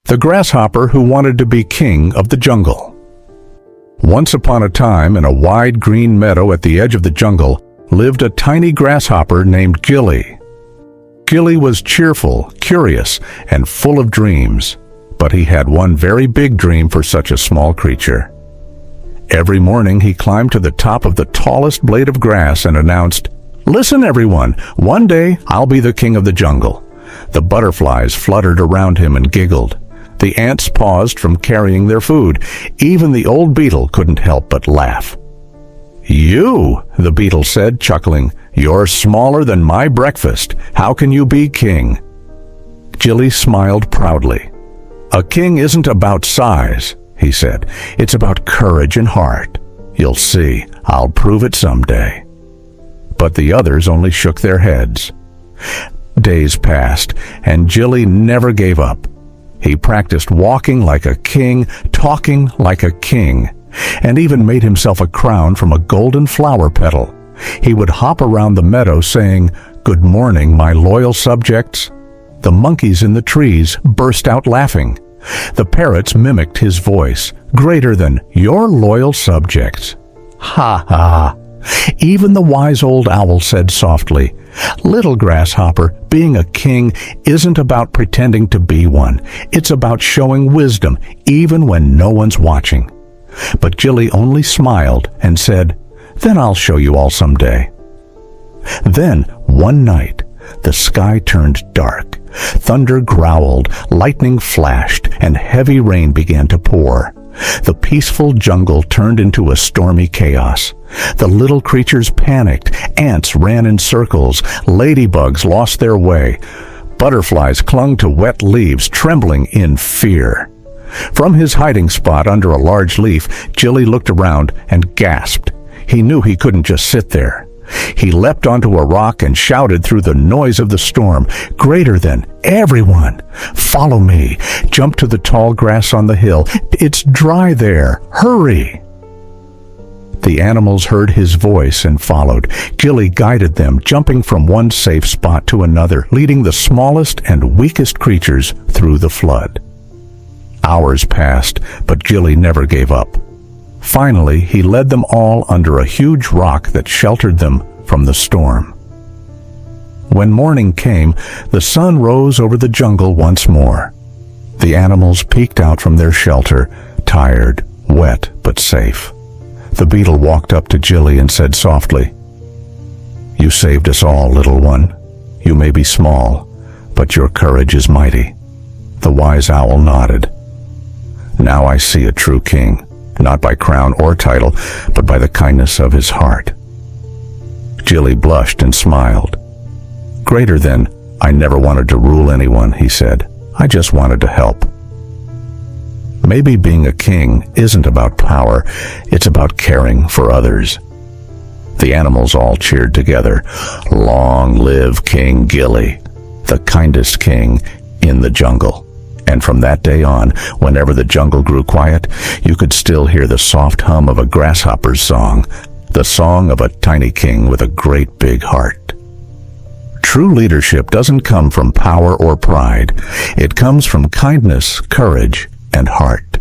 the grasshopper who wanted to be king of the jungle. Once upon a time, in a wide green meadow at the edge of the jungle, lived a tiny grasshopper named Gilly. Gilly was cheerful, curious, and full of dreams, but he had one very big dream for such a small creature. Every morning he climbed to the top of the tallest blade of grass and announced, "Listen, everyone, one day I'll be the king of the jungle." The butterflies fluttered around him and giggled. The ants paused from carrying their food. Even the old beetle couldn't help but laugh. "You," the beetle said, chuckling, "you're smaller than my breakfast. How can you be king?" Gilly smiled proudly. "A king isn't about size," he said. "It's about courage and heart. You'll see, I'll prove it someday." But the others only shook their heads. Days passed, and Gilly never gave up. He practiced walking like a king, talking like a king, and even made himself a crown from a golden flower petal. He would hop around the meadow saying, "Good morning, my loyal subjects." The monkeys in the trees burst out laughing. The parrots mimicked his voice, greater than "your loyal subjects." "Ha ha!" Even the wise old owl said softly, "Little grasshopper, being a king isn't about pretending to be one. It's about showing wisdom, even when no one's watching." But Gilly only smiled and said, "Then I'll show you all someday." Then, one night, the sky turned dark. Thunder growled, lightning flashed, and heavy rain began to pour. The peaceful jungle turned into a stormy chaos. The little creatures panicked, ants ran in circles, ladybugs lost their way. Butterflies clung to wet leaves, trembling in fear. From his hiding spot under a large leaf, Gilly looked around and gasped. He knew he couldn't just sit there. He leapt onto a rock and shouted through the noise of the storm, greater than everyone, "Follow me! Jump to the tall grass on the hill. It's dry there. Hurry!" The animals heard his voice and followed. Gilly guided them, jumping from one safe spot to another, leading the smallest and weakest creatures through the flood. Hours passed, but Gilly never gave up. Finally, he led them all under a huge rock that sheltered them from the storm. When morning came, the sun rose over the jungle once more. The animals peeked out from their shelter, tired, wet, but safe. The beetle walked up to Gilly and said softly, "You saved us all, little one. You may be small, but your courage is mighty." The wise owl nodded. "Now I see a true king, not by crown or title, but by the kindness of his heart." Gilly blushed and smiled. "Greater than, I never wanted to rule anyone," he said. "I just wanted to help." Maybe being a king isn't about power, it's about caring for others. The animals all cheered together. Long live King Gilly, the kindest king in the jungle. And from that day on, whenever the jungle grew quiet, you could still hear the soft hum of a grasshopper's song, the song of a tiny king with a great big heart. True leadership doesn't come from power or pride. It comes from kindness, courage, and heart.